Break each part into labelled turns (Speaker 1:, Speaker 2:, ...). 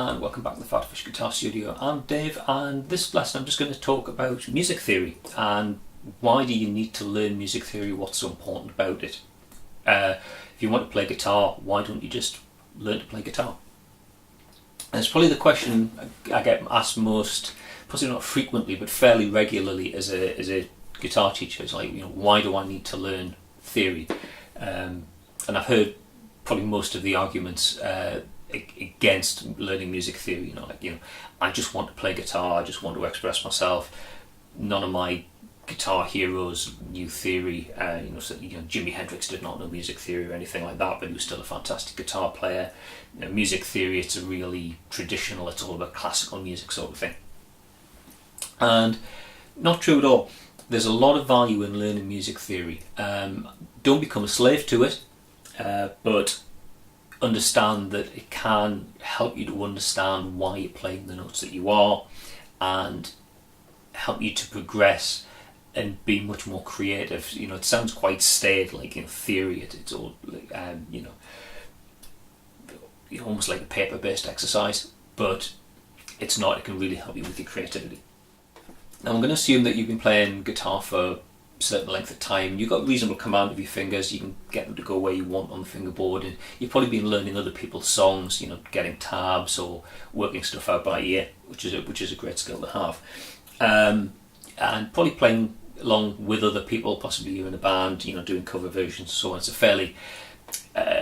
Speaker 1: and welcome back to the PhatPhish Guitar Studio. I'm Dave, and this lesson I'm just going to talk about music theory and why do you need to learn music theory, what's so important about it. If you want to play guitar, why don't you just learn to play guitar? And it's probably the question I get asked most, possibly not frequently, but fairly regularly as a guitar teacher. It's like, why do I need to learn theory? And I've heard probably most of the arguments against learning music theory. I just want to play guitar, I just want to express myself. None of my guitar heroes knew theory. Jimi Hendrix did not know music theory or anything like that, but he was still a fantastic guitar player. Music theory, it's a really traditional, it's all about classical music sort of thing. And not true at all. There's a lot of value in learning music theory. Don't become a slave to it, but understand that it can help you to understand why you're playing the notes that you are and help you to progress and be much more creative. It sounds quite staid, like theory. It's all almost like a paper-based exercise, but it's not. It can really help you with your creativity. Now I'm going to assume that you've been playing guitar for a certain length of time. You've got reasonable command of your fingers, you can get them to go where you want on the fingerboard, and you've probably been learning other people's songs, getting tabs or working stuff out by ear, which is a great skill to have. And probably playing along with other people, possibly you're in a band, doing cover versions and so on. It's a fairly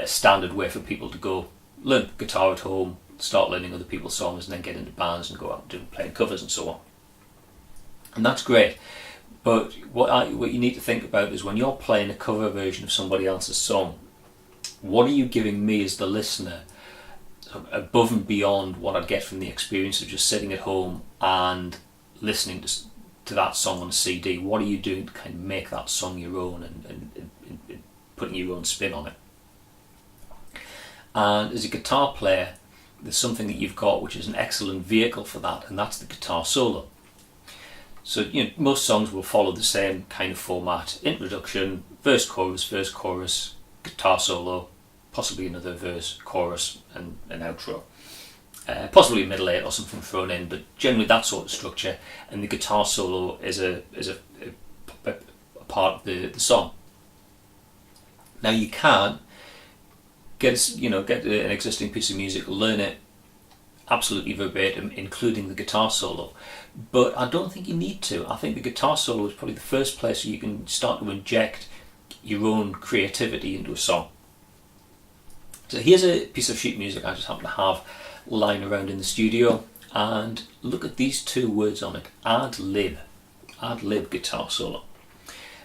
Speaker 1: standard way for people to go learn guitar at home, start learning other people's songs, and then get into bands and go out and playing covers and so on. And that's great. But what you need to think about is when you're playing a cover version of somebody else's song, what are you giving me as the listener above and beyond what I'd get from the experience of just sitting at home and listening to that song on a CD? What are you doing to kind of make that song your own and putting your own spin on it? And as a guitar player, there's something that you've got which is an excellent vehicle for that, and that's the guitar solo. So most songs will follow the same kind of format: introduction, verse, chorus, guitar solo, possibly another verse, chorus, and an outro. Possibly a middle eight or something thrown in, but generally that sort of structure. And the guitar solo is a part of the song. Now you can get an existing piece of music, learn it absolutely verbatim, including the guitar solo. But I don't think you need to. I think the guitar solo is probably the first place where you can start to inject your own creativity into a song. So here's a piece of sheet music I just happen to have lying around in the studio, and look at these two words on it: ad lib. Ad lib guitar solo.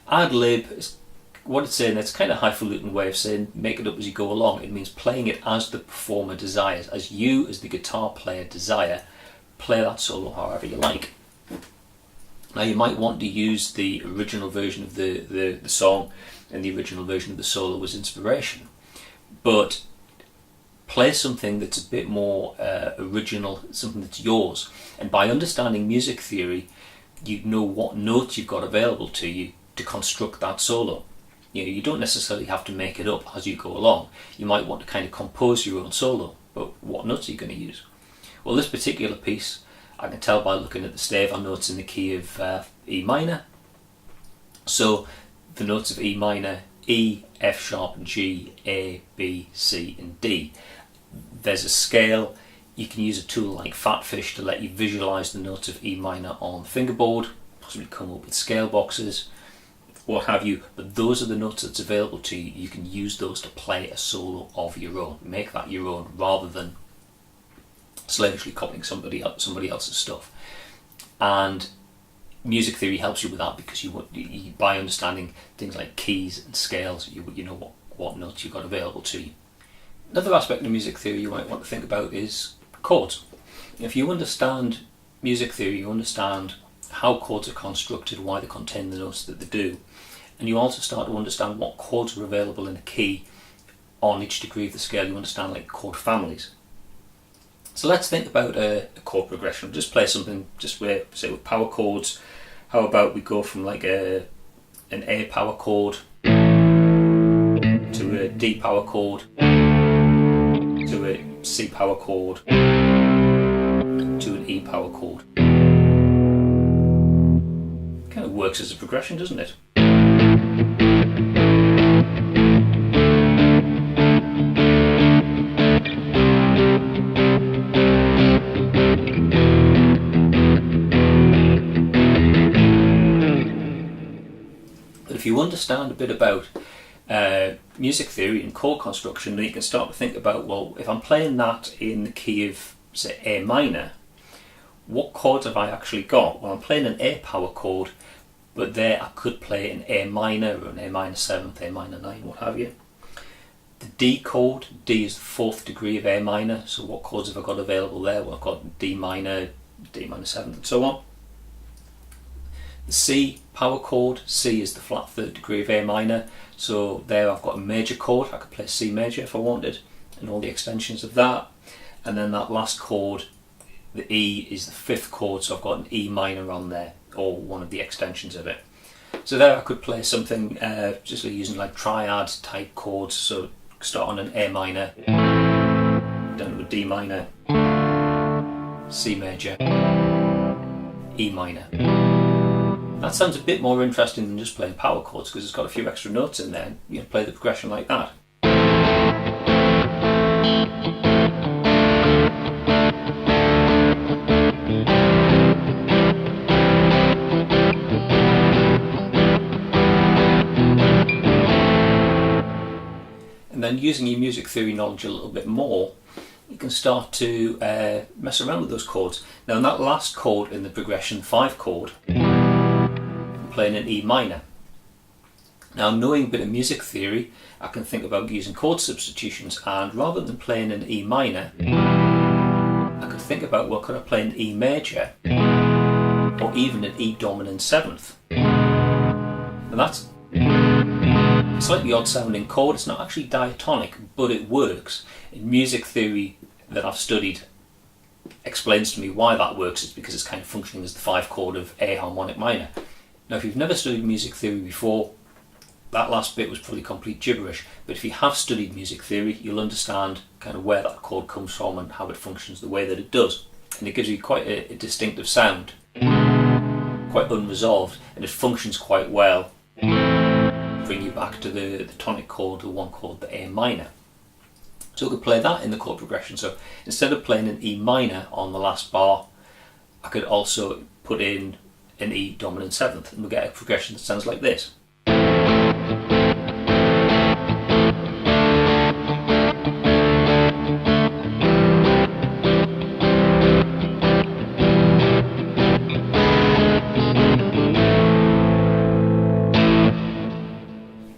Speaker 1: Ad lib is what it's saying. It's kind of highfalutin way of saying make it up as you go along. It means playing it as the performer desires, as you as the guitar player desire. Play that solo however you like. Now you might want to use the original version of the song, and the original version of the solo was inspiration, but play something that's a bit more original, something that's yours. And by understanding music theory, you know what notes you've got available to you to construct that solo. You don't necessarily have to make it up as you go along. You might want to kind of compose your own solo, but what notes are you going to use? Well, this particular piece, I can tell by looking at the stave, I know it's in the key of E minor. So the notes of E minor: E, F sharp, G, A, B, C and D. There's a scale. You can use a tool like PhatPhish to let you visualise the notes of E minor on the fingerboard, possibly come up with scale boxes, what have you. But those are the notes that's available to you. You can use those to play a solo of your own. Make that your own rather than slavishly copying somebody else's stuff. And music theory helps you with that, because you by understanding things like keys and scales, you know what notes you've got available to you. Another aspect of music theory you might want to think about is chords. If you understand music theory, you understand how chords are constructed, why they contain the notes that they do, and you also start to understand what chords are available in a key on each degree of the scale. You understand like chord families. So let's think about a chord progression. Just play something, say with power chords. How about we go from like an A power chord to a D power chord to a C power chord to an E power chord. Kind of works as a progression, doesn't it? If you understand a bit about music theory and chord construction, then you can start to think about, well, if I'm playing that in the key of, say, A minor, what chords have I actually got? Well, I'm playing an A power chord, but there I could play an A minor or an A minor 7th, A minor 9, what have you. The D chord, D is the 4th degree of A minor, so what chords have I got available there? Well, I've got D minor, D minor 7th, and so on. The C power chord, C is the flat 3rd degree of A minor, so there I've got a major chord, I could play C major if I wanted, and all the extensions of that. And then that last chord, the E, is the 5th chord, so I've got an E minor on there, or one of the extensions of it. So there I could play something just using like triad type chords, so start on an A minor, down to a D minor, C major, E minor. That sounds a bit more interesting than just playing power chords, because it's got a few extra notes in there, and you can play the progression like that. And then using your music theory knowledge a little bit more, you can start to mess around with those chords. Now in that last chord in the progression, 5 chord, playing an E minor. Now knowing a bit of music theory, I can think about using chord substitutions, and rather than playing an E minor, I could think about, well, could I play an E major or even an E dominant 7th? And that's a slightly odd sounding chord. It's not actually diatonic, but it works. In music theory that I've studied explains to me why that works. It's because it's kind of functioning as the 5 chord of A harmonic minor. Now if you've never studied music theory before, that last bit was probably complete gibberish, but if you have studied music theory, you'll understand kind of where that chord comes from and how it functions the way that it does. And it gives you quite a distinctive sound, quite unresolved, and it functions quite well. Bring you back to the tonic chord, the one called the A minor. So we could play that in the chord progression. So instead of playing an E minor on the last bar, I could also put in an E dominant 7th, and we'll get a progression that sounds like this.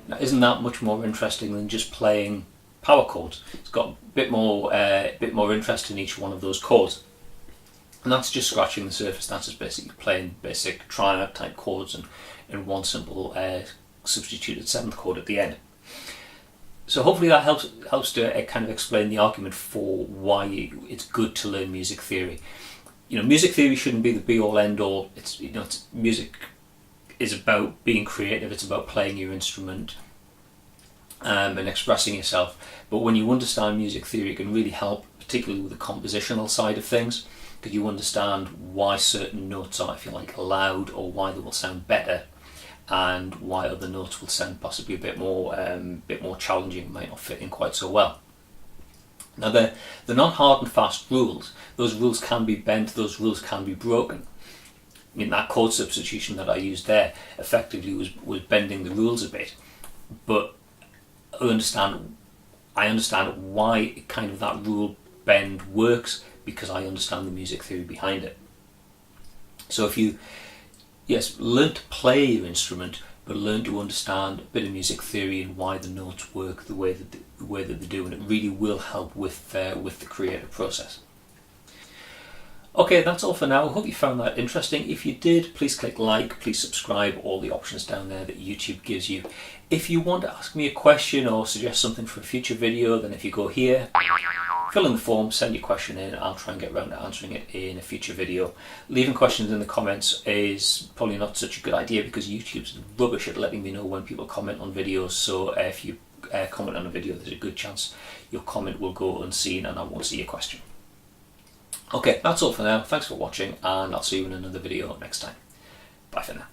Speaker 1: Now isn't that much more interesting than just playing power chords? It's got a bit more interest in each one of those chords. And that's just scratching the surface. That's just basically playing basic triad type chords and one simple substituted 7th chord at the end. So hopefully that helps to kind of explain the argument for why it's good to learn music theory. You know, music theory shouldn't be the be all end all. Music is about being creative. It's about playing your instrument and expressing yourself. But when you understand music theory, it can really help, particularly with the compositional side of things, because you understand why certain notes are, if you like, allowed, or why they will sound better, and why other notes will sound possibly a bit more challenging, might not fit in quite so well. Now they're not hard and fast rules. Those rules can be bent, those rules can be broken. I mean, that chord substitution that I used there effectively was bending the rules a bit, but I understand why kind of that rule bend works, because I understand the music theory behind it. So if you, yes, learn to play your instrument, but learn to understand a bit of music theory and why the notes work the way that they do, and it really will help with the creative process. Okay, that's all for now. I hope you found that interesting. If you did, please click like, please subscribe, all the options down there that YouTube gives you. If you want to ask me a question or suggest something for a future video, then if you go here, fill in the form, send your question in, I'll try and get around to answering it in a future video. Leaving questions in the comments is probably not such a good idea, because YouTube's rubbish at letting me know when people comment on videos, so if you comment on a video, there's a good chance your comment will go unseen and I won't see your question. Okay, that's all for now. Thanks for watching, and I'll see you in another video next time. Bye for now.